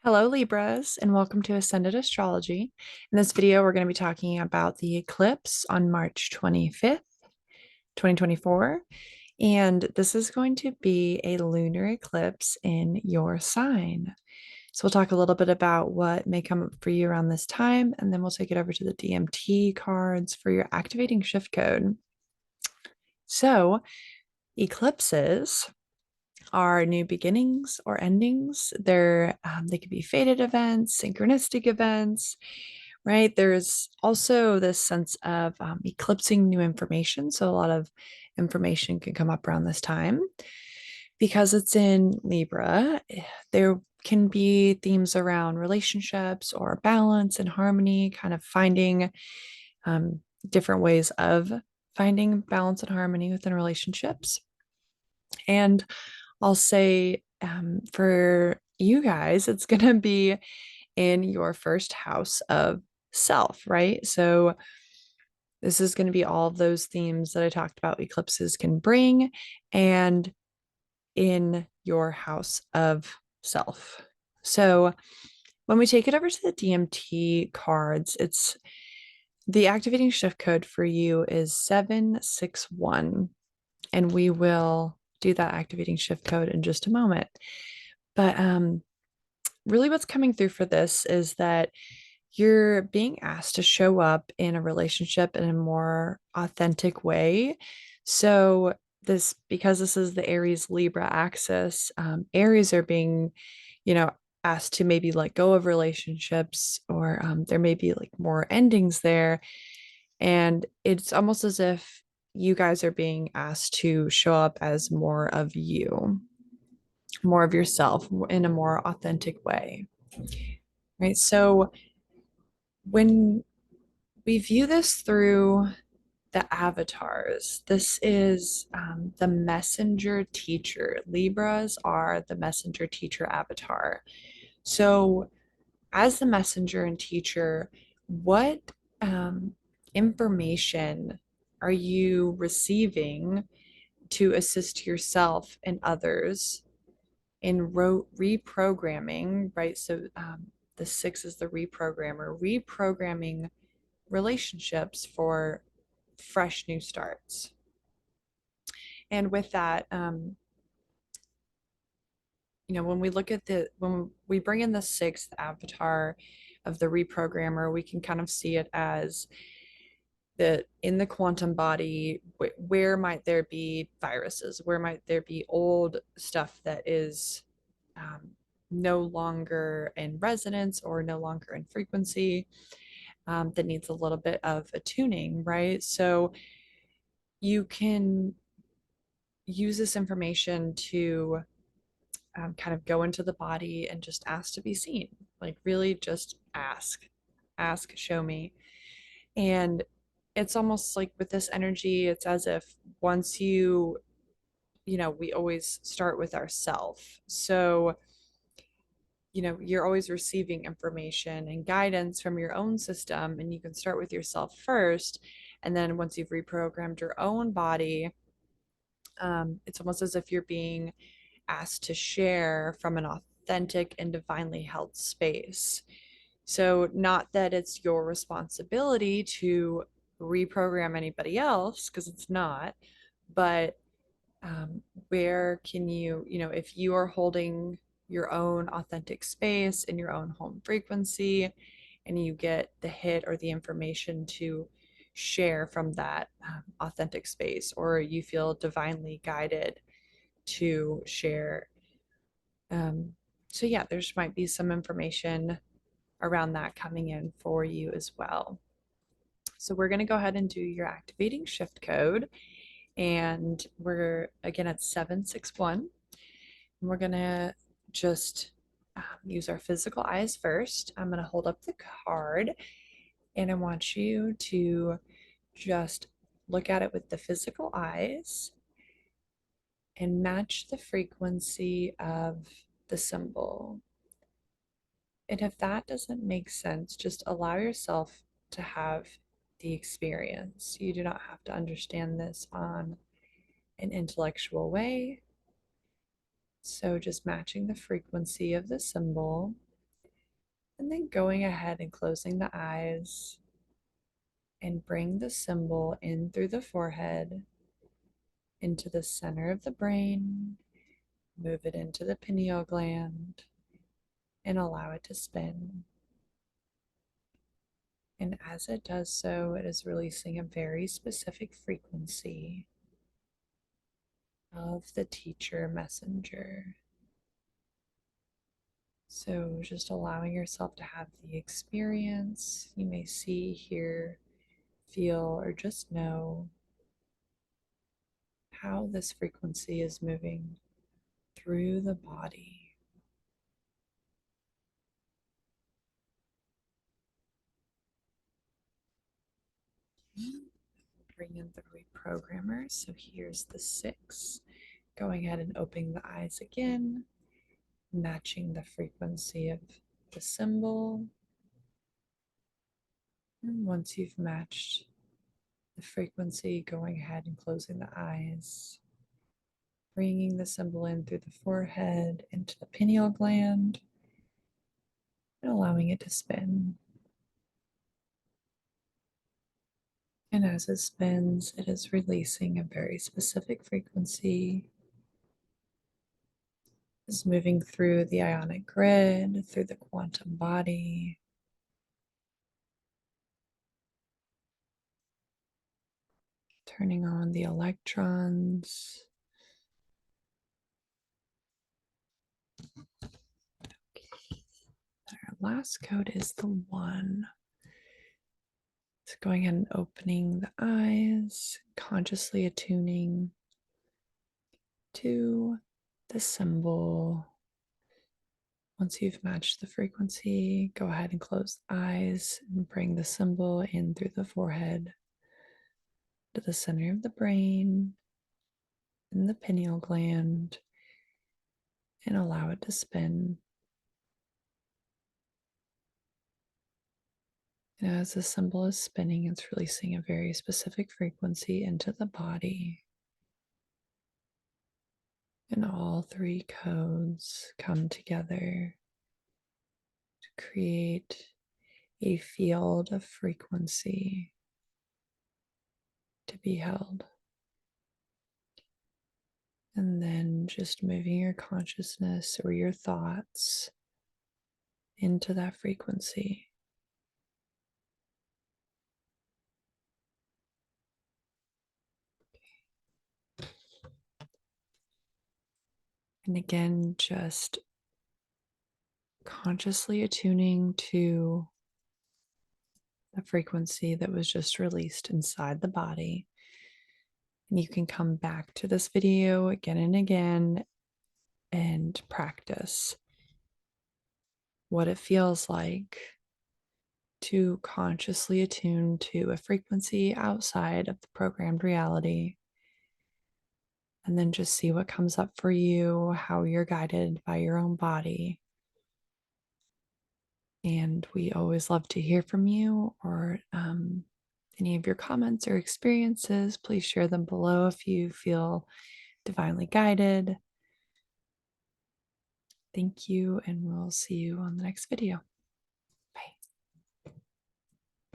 Hello, Libras, and welcome to Ascended Astrology. In this video, we're going to be talking about the eclipse on March 25th, 2024. And this is going to be a lunar eclipse in your sign. So we'll talk a little bit about what may come up for you around this time, and then we'll take it over to the DMT cards for your activating shift code. So, eclipses are new beginnings or endings. They could be fated events, synchronistic events, right? There's also this sense of eclipsing new information. So a lot of information can come up around this time because it's in Libra. There can be themes around relationships or balance and harmony, kind of finding different ways of finding balance and harmony within relationships. And I'll say for you guys, it's going to be in your first house of self, right? So this is going to be all of those themes that I talked about eclipses can bring and in your house of self. So when we take it over to the DMT cards, it's the activating shift code for you is 761. And we will do that activating shift code in just a moment. But really, what's coming through for this is that you're being asked to show up in a relationship in a more authentic way. So, because this is the Aries Libra axis, Aries are being, asked to maybe let go of relationships, or there may be like more endings there. And it's almost as if you guys are being asked to show up as more of you, more of yourself in a more authentic way, right? So when we view this through the avatars, this is the messenger teacher. Libras are the messenger teacher avatar. So, as the messenger and teacher, what information are you receiving to assist yourself and others in reprogramming, right? So the six is the reprogrammer, reprogramming relationships for fresh new starts. And with that, when we look at when we bring in the sixth avatar of the reprogrammer, we can kind of see it as that in the quantum body, where might there be viruses? Where might there be old stuff that is no longer in resonance or no longer in frequency, that needs a little bit of attuning, right? So you can use this information to kind of go into the body and just ask to be seen. Like, really just ask, show me. And it's almost like with this energy, it's as if once we always start with ourself. So, you're always receiving information and guidance from your own system, and you can start with yourself first. And then once you've reprogrammed your own body, it's almost as if you're being asked to share from an authentic and divinely held space. So, not that it's your responsibility to reprogram anybody else, because it's not, but where can if you are holding your own authentic space in your own home frequency and you get the hit or the information to share from that authentic space, or you feel divinely guided to share. So, yeah, there's might be some information around that coming in for you as well. So, we're going to go ahead and do your activating shift code. And we're again at 761. And we're going to just use our physical eyes first. I'm going to hold up the card and I want you to just look at it with the physical eyes and match the frequency of the symbol. And if that doesn't make sense, just allow yourself to have the experience. You do not have to understand this on an intellectual way. So just matching the frequency of the symbol And then going ahead and closing the eyes and bring the symbol in through the forehead into the center of the brain. Move it into the pineal gland and allow it to spin. And as it does so, it is releasing a very specific frequency of the teacher messenger. So just allowing yourself to have the experience. You may see, hear, feel, or just know how this frequency is moving through the body. Bring in the reprogrammer. So here's the 6. Going ahead and opening the eyes again, matching the frequency of the symbol. And once you've matched the frequency, going ahead and closing the eyes, bringing the symbol in through the forehead into the pineal gland, and allowing it to spin. And as it spins, it is releasing a very specific frequency. It's moving through the ionic grid, through the quantum body, turning on the electrons. Our last code is the 1. So going ahead and opening the eyes, consciously attuning to the symbol. Once you've matched the frequency, go ahead and close the eyes and bring the symbol in through the forehead to the center of the brain and the pineal gland and allow it to spin. And as the symbol is spinning, it's releasing a very specific frequency into the body. And all 3 codes come together to create a field of frequency to be held. And then just moving your consciousness or your thoughts into that frequency. And again, just consciously attuning to the frequency that was just released inside the body. And you can come back to this video again and again and practice what it feels like to consciously attune to a frequency outside of the programmed reality. And then just see what comes up for you, how you're guided by your own body. And we always love to hear from you, or any of your comments or experiences. Please share them below if you feel divinely guided. Thank you, and we'll see you on the next video.